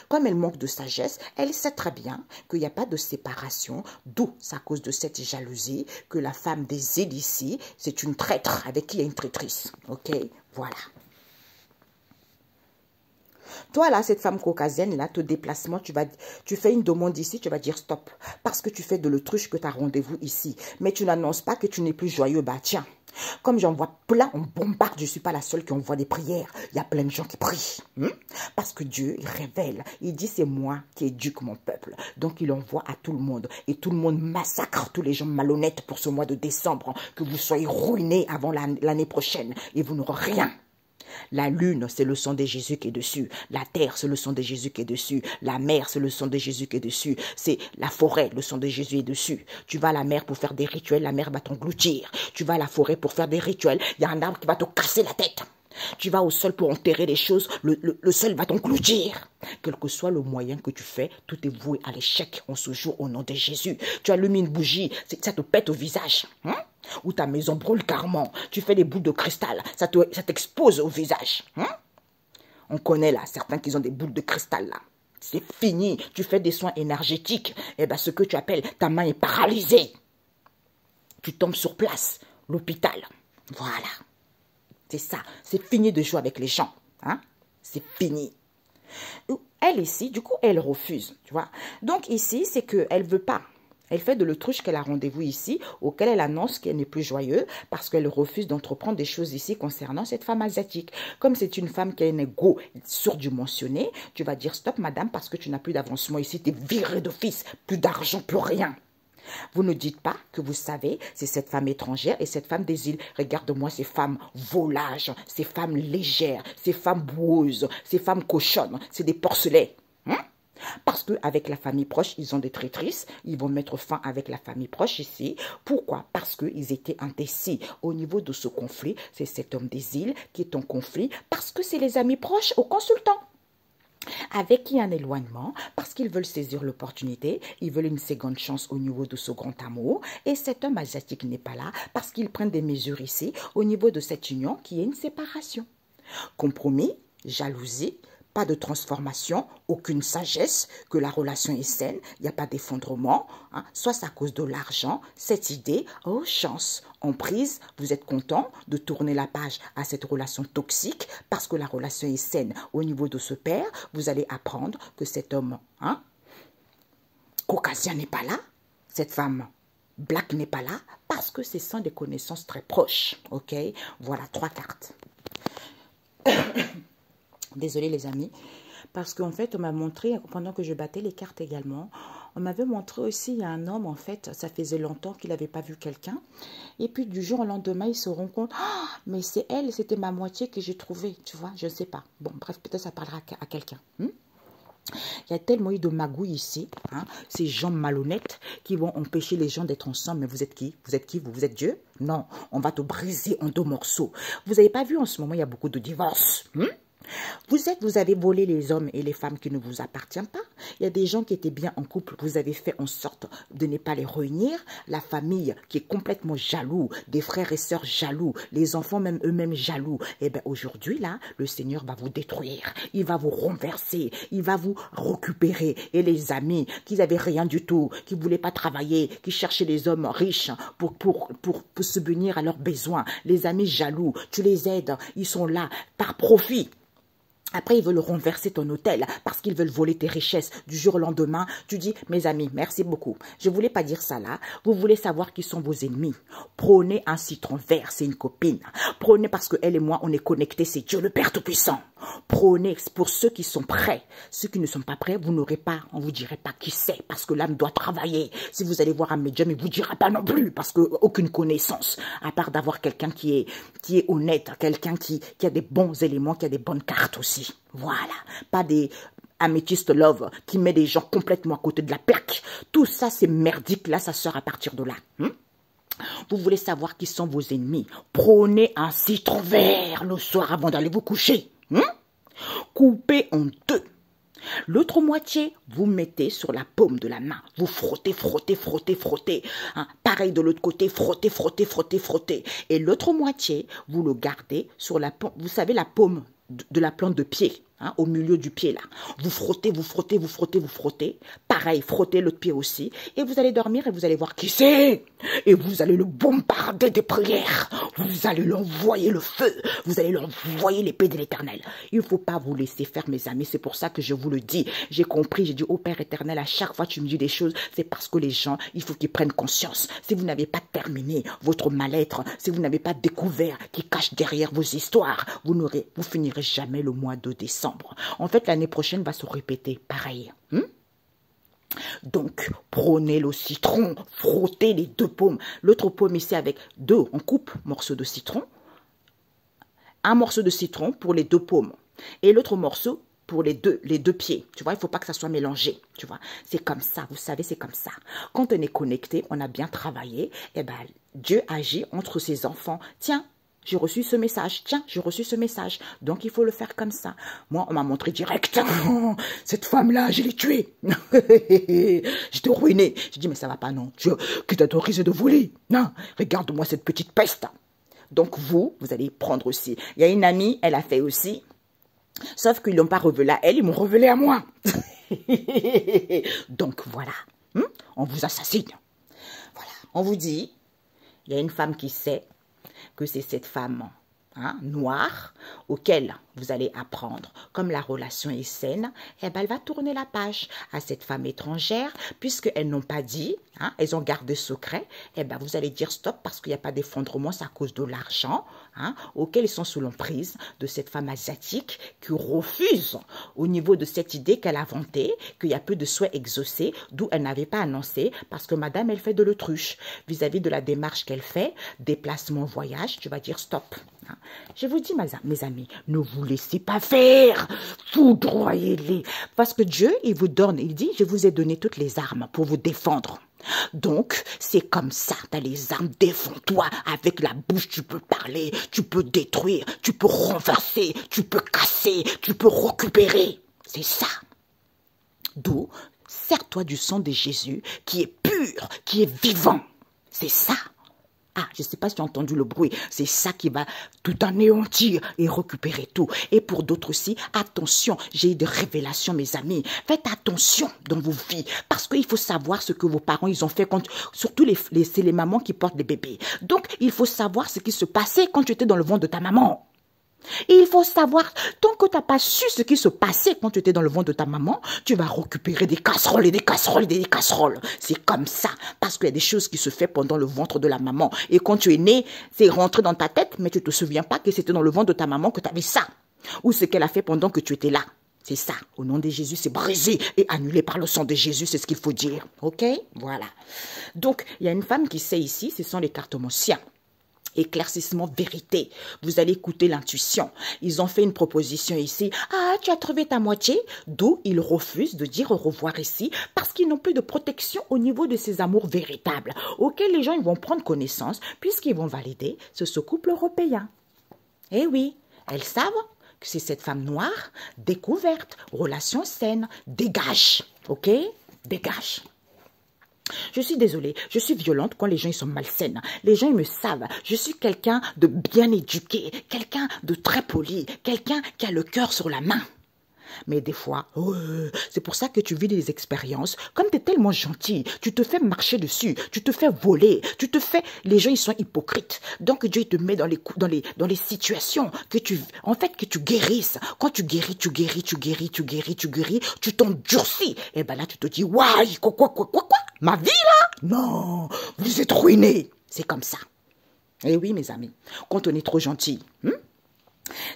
comme elle manque de sagesse, elle sait très bien qu'il n'y a pas de séparation, d'où c'est à cause de cette jalousie que la femme des îles ici, c'est une traître avec qui il y a une traîtrise. Ok, voilà. Toi, là, cette femme caucasienne, là, ton déplacement, tu fais une demande ici, tu vas dire stop. Parce que tu fais de l'autruche que tu as rendez-vous ici. Mais tu n'annonces pas que tu n'es plus joyeux. Bah tiens, comme j'en vois plein, on bombarde, je ne suis pas la seule qui envoie des prières. Il y a plein de gens qui prient. Parce que Dieu, il révèle. Il dit, c'est moi qui éduque mon peuple. Donc, il envoie à tout le monde. Et tout le monde massacre tous les gens malhonnêtes pour ce mois de décembre. Que vous soyez ruinés avant l'année prochaine. Et vous n'aurez rien. La lune, c'est le sang de Jésus qui est dessus. La terre, c'est le sang de Jésus qui est dessus. La mer, c'est le sang de Jésus qui est dessus. C'est la forêt, le sang de Jésus est dessus. Tu vas à la mer pour faire des rituels, la mer va t'engloutir. Tu vas à la forêt pour faire des rituels, il y a un arbre qui va te casser la tête. Tu vas au sol pour enterrer les choses, le sol va t'engloutir. Quel que soit le moyen que tu fais, tout est voué à l'échec en ce jour au nom de Jésus. Tu allumes une bougie, ça te pète au visage. Ou ta maison brûle carrément. Tu fais des boules de cristal, ça t'expose au visage. On connaît là, certains qui ont des boules de cristal là. C'est fini, tu fais des soins énergétiques. Et bien ce que tu appelles, ta main est paralysée. Tu tombes sur place, l'hôpital. Voilà. C'est ça, c'est fini de jouer avec les gens. C'est fini. Elle ici, du coup, elle refuse, tu vois. Donc ici, c'est qu'elle ne veut pas. Elle fait de l'autruche qu'elle a rendez-vous ici, auquel elle annonce qu'elle n'est plus joyeuse parce qu'elle refuse d'entreprendre des choses ici concernant cette femme asiatique. Comme c'est une femme qui a un ego surdimensionné, tu vas dire stop madame parce que tu n'as plus d'avancement ici, tu es virée d'office, plus d'argent, plus rien. Vous ne dites pas que vous savez, c'est cette femme étrangère et cette femme des îles. Regarde-moi ces femmes volages, ces femmes légères, ces femmes boueuses, ces femmes cochonnes, c'est des porcelets. Parce qu'avec la famille proche, ils ont des traîtrises. Ils vont mettre fin avec la famille proche ici. Pourquoi? Parce qu'ils étaient indécis. Au niveau de ce conflit, c'est cet homme des îles qui est en conflit parce que c'est les amis proches au consultant. Avec qui un éloignement, parce qu'ils veulent saisir l'opportunité, ils veulent une seconde chance au niveau de ce grand amour, et cet homme asiatique n'est pas là, parce qu'ils prennent des mesures ici, au niveau de cette union qui est une séparation. Compromis, jalousie, pas de transformation, aucune sagesse, que la relation est saine, il n'y a pas d'effondrement, soit c'est à cause de l'argent, cette idée, oh chance, emprise, vous êtes content de tourner la page à cette relation toxique parce que la relation est saine au niveau de ce père, vous allez apprendre que cet homme caucasien n'est pas là, cette femme black n'est pas là, parce que ce sont des connaissances très proches, ok? Voilà, 3 cartes. Désolée les amis, parce qu'en fait, on m'a montré, pendant que je battais les cartes également, on m'avait montré aussi, il y a un homme, en fait, ça faisait longtemps qu'il n'avait pas vu quelqu'un. Et puis, du jour au lendemain, il se rend compte, mais c'est elle, c'était ma moitié que j'ai trouvée, tu vois, je ne sais pas. Bon, bref, peut-être ça parlera à quelqu'un. Il y a tellement eu de magouilles ici, ces gens malhonnêtes qui vont empêcher les gens d'être ensemble. Mais vous êtes qui? Vous êtes qui? Vous êtes Dieu? Non, on va te briser en 2 morceaux. Vous n'avez pas vu en ce moment, il y a beaucoup de divorces. Vous avez volé les hommes et les femmes qui ne vous appartiennent pas. Il y a des gens qui étaient bien en couple. Vous avez fait en sorte de ne pas les réunir. La famille qui est complètement jaloux, des frères et sœurs jaloux, les enfants même eux-mêmes jaloux. Eh bien aujourd'hui, là, le Seigneur va vous détruire. Il va vous renverser. Il va vous récupérer. Et les amis qui n'avaient rien du tout, qui ne voulaient pas travailler, qui cherchaient les hommes riches pour subvenir à leurs besoins. Les amis jaloux, tu les aides. Ils sont là par profit. Après, ils veulent renverser ton hôtel parce qu'ils veulent voler tes richesses. Du jour au lendemain, tu dis, mes amis, merci beaucoup. Je ne voulais pas dire ça là. Vous voulez savoir qui sont vos ennemis. Prenez un citron vert, c'est une copine. Prenez parce qu'elle et moi, on est connectés, c'est Dieu le Père Tout-Puissant. Prenez pour ceux qui sont prêts. Ceux qui ne sont pas prêts, vous n'aurez pas, on ne vous dirait pas qui c'est parce que l'âme doit travailler. Si vous allez voir un médium, il ne vous dira pas non plus parce qu'aucune connaissance, à part d'avoir quelqu'un qui est honnête, quelqu'un qui a des bons éléments, qui a des bonnes cartes aussi. Voilà, pas des améthyste love qui met des gens complètement à côté de la plaque. Tout ça, c'est merdique. Là, ça sort à partir de là. Vous voulez savoir qui sont vos ennemis. Prenez un citron vert le soir avant d'aller vous coucher. Coupez en deux. L'autre moitié, vous mettez sur la paume de la main. Vous frottez, frottez, frottez, frottez. Pareil de l'autre côté, frottez, frottez, frottez, frottez. Et l'autre moitié, vous le gardez sur la paume. Vous savez, la paume de la plante de pied, au milieu du pied là. Vous frottez, vous frottez, vous frottez, vous frottez. Pareil, frottez l'autre pied aussi. Et vous allez dormir et vous allez voir qui c'est. Et vous allez le bombarder des prières. Vous allez lui envoyer le feu. Vous allez lui envoyer l'épée de l'Éternel. Il ne faut pas vous laisser faire, mes amis. C'est pour ça que je vous le dis. J'ai compris, j'ai dit au Père éternel, à chaque fois que tu me dis des choses, c'est parce que les gens, il faut qu'ils prennent conscience. Si vous n'avez pas terminé votre mal-être, si vous n'avez pas découvert qui cache derrière vos histoires, vous finirez jamais le mois de décembre. En fait, l'année prochaine va se répéter pareil. Donc, prenez le citron, frottez les deux paumes. L'autre paume ici avec deux, on coupe morceau de citron. Un morceau de citron pour les deux paumes. Et l'autre morceau pour les deux pieds. Tu vois, il ne faut pas que ça soit mélangé. Tu vois, c'est comme ça, vous savez, c'est comme ça. Quand on est connecté, on a bien travaillé, et ben, Dieu agit entre ses enfants. Tiens, j'ai reçu ce message. Tiens, j'ai reçu ce message. Donc, il faut le faire comme ça. Moi, on m'a montré direct. Cette femme-là, je l'ai tuée. J'étais ruiné. J'ai dit, mais ça va pas, non. Dieu, qui t'autorise de voler. Non, regarde-moi cette petite peste. Donc, vous allez prendre aussi. Il y a une amie, elle a fait aussi. Sauf qu'ils ne l'ont pas révélé à elle, ils m'ont révélé à moi. Donc, voilà. On vous assassine. Voilà. On vous dit, il y a une femme qui sait que c'est cette femme noire auquel vous allez apprendre. Comme la relation est saine, eh ben, elle va tourner la page à cette femme étrangère, puisqu'elles n'ont pas dit, elles ont gardé secret, eh ben, vous allez dire stop parce qu'il n'y a pas d'effondrement, c'est à cause de l'argent, auquel ils sont sous l'emprise de cette femme asiatique qui refuse au niveau de cette idée qu'elle a inventée, qu'il y a peu de souhaits exaucés, d'où elle n'avait pas annoncé, parce que madame, elle fait de l'autruche. Vis-à-vis de la démarche qu'elle fait, déplacement, voyage, tu vas dire stop. Je vous dis, mes amis, ne vous laissez pas faire, foudroyez-les. Parce que Dieu, il vous donne, il dit, je vous ai donné toutes les armes pour vous défendre. Donc, c'est comme ça, tu as les armes, défends-toi. Avec la bouche, tu peux parler, tu peux détruire, tu peux renverser, tu peux casser, tu peux récupérer. C'est ça. D'où, sers-toi du sang de Jésus qui est pur, qui est vivant. C'est ça. Ah, je ne sais pas si tu as entendu le bruit. C'est ça qui va tout anéantir et récupérer tout. Et pour d'autres aussi, attention, j'ai eu des révélations, mes amis. Faites attention dans vos vies. Parce qu'il faut savoir ce que vos parents ils ont fait. Surtout c'est les mamans qui portent les bébés. Donc, il faut savoir ce qui se passait quand tu étais dans le ventre de ta maman. Et il faut savoir, tant que tu n'as pas su ce qui se passait quand tu étais dans le ventre de ta maman, tu vas récupérer des casseroles et des casseroles et des casseroles. C'est comme ça, parce qu'il y a des choses qui se font pendant le ventre de la maman. Et quand tu es né, c'est rentré dans ta tête, mais tu ne te souviens pas que c'était dans le ventre de ta maman que tu avais ça. Ou ce qu'elle a fait pendant que tu étais là. C'est ça, au nom de Jésus, c'est brisé et annulé par le sang de Jésus, c'est ce qu'il faut dire. Ok? Voilà. Donc, il y a une femme qui sait ici, ce sont les cartomanciens. Éclaircissement, vérité. Vous allez écouter l'intuition. Ils ont fait une proposition ici. Ah, tu as trouvé ta moitié? D'où ils refusent de dire au revoir ici parce qu'ils n'ont plus de protection au niveau de ces amours véritables auxquels les gens ils vont prendre connaissance puisqu'ils vont valider ce couple européen. Eh oui, elles savent que c'est cette femme noire, découverte, relation saine, dégage, ok? Dégage. Je suis désolée, je suis violente quand les gens ils sont malsaines. Les gens ils me savent. Je suis quelqu'un de bien éduqué, quelqu'un de très poli, quelqu'un qui a le cœur sur la main. Mais des fois, c'est pour ça que tu vis des expériences. Comme tu es tellement gentil, tu te fais marcher dessus, tu te fais voler, tu te fais... Les gens, ils sont hypocrites. Donc Dieu te met dans les situations que que tu guérisses. Quand tu guéris, tu t'endurcis. Et ben là, tu te dis, waouh, quoi? Ma vie là? Non, vous êtes ruinés. C'est comme ça. Eh oui, mes amis, quand on est trop gentil,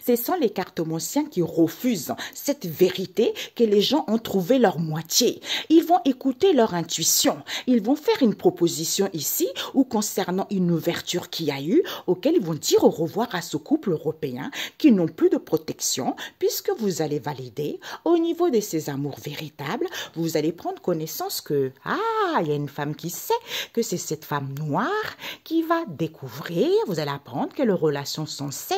ce sont les cartomanciens qui refusent cette vérité que les gens ont trouvé leur moitié. Ils vont écouter leur intuition. Ils vont faire une proposition ici ou concernant une ouverture qu'il y a eu, auquel ils vont dire au revoir à ce couple européen qui n'ont plus de protection puisque vous allez valider au niveau de ces amours véritables. Vous allez prendre connaissance que, il y a une femme qui sait que c'est cette femme noire qui va découvrir. Vous allez apprendre que les relations sont saines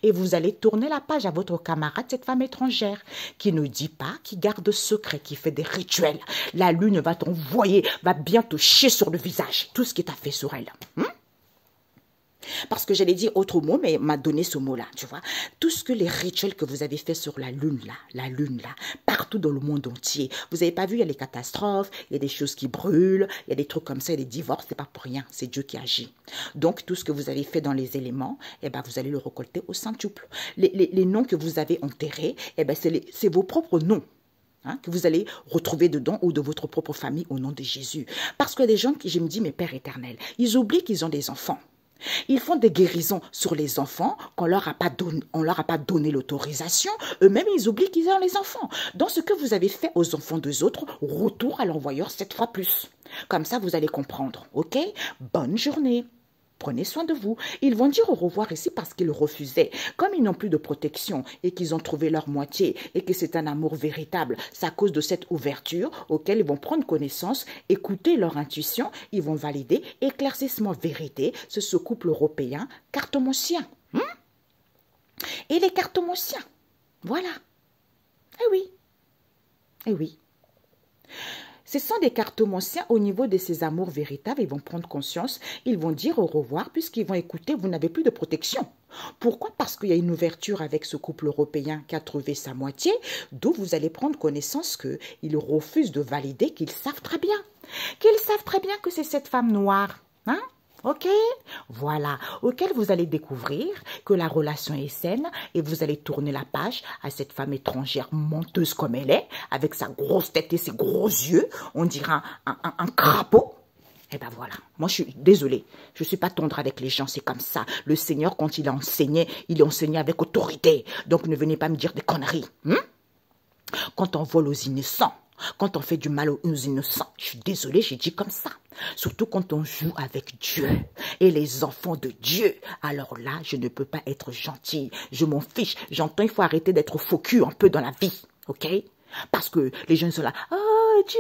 et vous allez tourner la page à votre camarade, cette femme étrangère, qui ne dit pas, qui garde secret, qui fait des rituels. La lune va t'envoyer, va bien te chier sur le visage, tout ce qui t'a fait sur elle. Parce que j'allais dire autre mot, mais m'a donné ce mot-là, tu vois. Tout ce que les rituels que vous avez fait sur la lune là, partout dans le monde entier. Vous n'avez pas vu, il y a les catastrophes, il y a des choses qui brûlent, il y a des trucs comme ça, il y a des divorces, c'est pas pour rien, c'est Dieu qui agit. Donc, tout ce que vous avez fait dans les éléments, vous allez le récolter au centuple. Les noms que vous avez enterrés, c'est vos propres noms. Que vous allez retrouver dedans ou de votre propre famille au nom de Jésus. Parce que des gens qui, je me dis, mais Père éternel, ils oublient qu'ils ont des enfants. Ils font des guérisons sur les enfants qu'on leur a pas donné l'autorisation. Eux-mêmes, ils oublient qu'ils ont les enfants. Dans ce que vous avez fait aux enfants des autres, retour à l'envoyeur 7 fois plus. Comme ça, vous allez comprendre. OK? Bonne journée. Prenez soin de vous. Ils vont dire au revoir ici parce qu'ils refusaient. Comme ils n'ont plus de protection et qu'ils ont trouvé leur moitié et que c'est un amour véritable, c'est à cause de cette ouverture auquel ils vont prendre connaissance, écouter leur intuition, ils vont valider éclaircissement vérité, c'est ce couple européen cartomancien. Et les cartomanciens, voilà. Eh oui. Eh oui. Ce sont des cartomanciens au niveau de ces amours véritables. Ils vont prendre conscience, ils vont dire au revoir puisqu'ils vont écouter, vous n'avez plus de protection. Pourquoi? Parce qu'il y a une ouverture avec ce couple européen qui a trouvé sa moitié, d'où vous allez prendre connaissance qu'ils refusent de valider, qu'ils savent très bien que c'est cette femme noire. Ok? Voilà, auquel vous allez découvrir que la relation est saine et vous allez tourner la page à cette femme étrangère menteuse comme elle est, avec sa grosse tête et ses gros yeux, on dirait un crapaud. Et ben voilà, moi je suis désolée, je ne suis pas tendre avec les gens, c'est comme ça. Le Seigneur, quand il a enseigné avec autorité. Donc ne venez pas me dire des conneries. Quand on vole aux innocents, quand on fait du mal aux innocents, je suis désolée, j'ai dit comme ça. Surtout quand on joue avec Dieu et les enfants de Dieu. Alors là, je ne peux pas être gentille. Je m'en fiche. J'entends, il faut arrêter d'être faux cul un peu dans la vie. Ok? Parce que les gens sont là. Oh Dieu,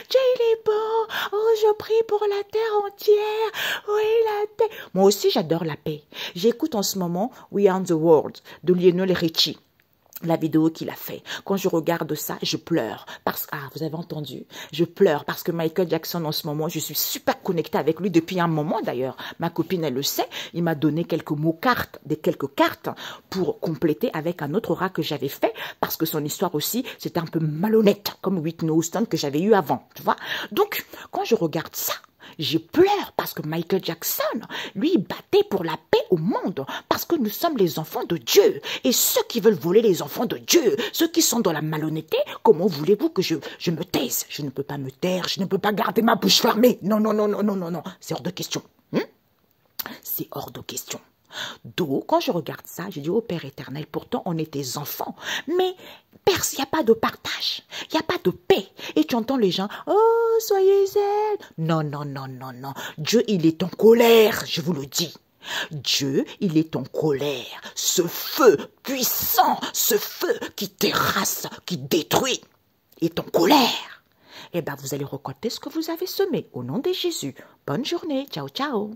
Dieu il est bon. Oh, je prie pour la terre entière. Oui, la paix. Moi aussi, j'adore la paix. J'écoute en ce moment We Are the World de Lionel Richie. La vidéo qu'il a fait. Quand je regarde ça, je pleure. Vous avez entendu? Je pleure parce que Michael Jackson, en ce moment, je suis super connectée avec lui depuis un moment d'ailleurs. Ma copine, elle le sait. Il m'a donné quelques quelques cartes pour compléter avec un autre rat que j'avais fait parce que son histoire aussi, c'était un peu malhonnête comme Whitney Houston que j'avais eu avant. Tu vois? Donc, quand je regarde ça, je pleure parce que Michael Jackson, lui, il battait pour la paix au monde parce que nous sommes les enfants de Dieu. Et ceux qui veulent voler les enfants de Dieu, ceux qui sont dans la malhonnêteté, comment voulez-vous que je me taise? Je ne peux pas me taire, je ne peux pas garder ma bouche fermée. Non, non, non, non, non, non, non, c'est hors de question. C'est hors de question. Donc, quand je regarde ça, je dis, oh Père éternel, pourtant on est tes enfants, mais il n'y a pas de partage, il n'y a pas de paix. Et tu entends les gens, oh, soyez zen. Non, non, non, non, non. Dieu, il est en colère, je vous le dis. Dieu, il est en colère. Ce feu puissant, ce feu qui terrasse, qui détruit, est en colère. Eh bien, vous allez récolter ce que vous avez semé. Au nom de Jésus. Bonne journée. Ciao, ciao.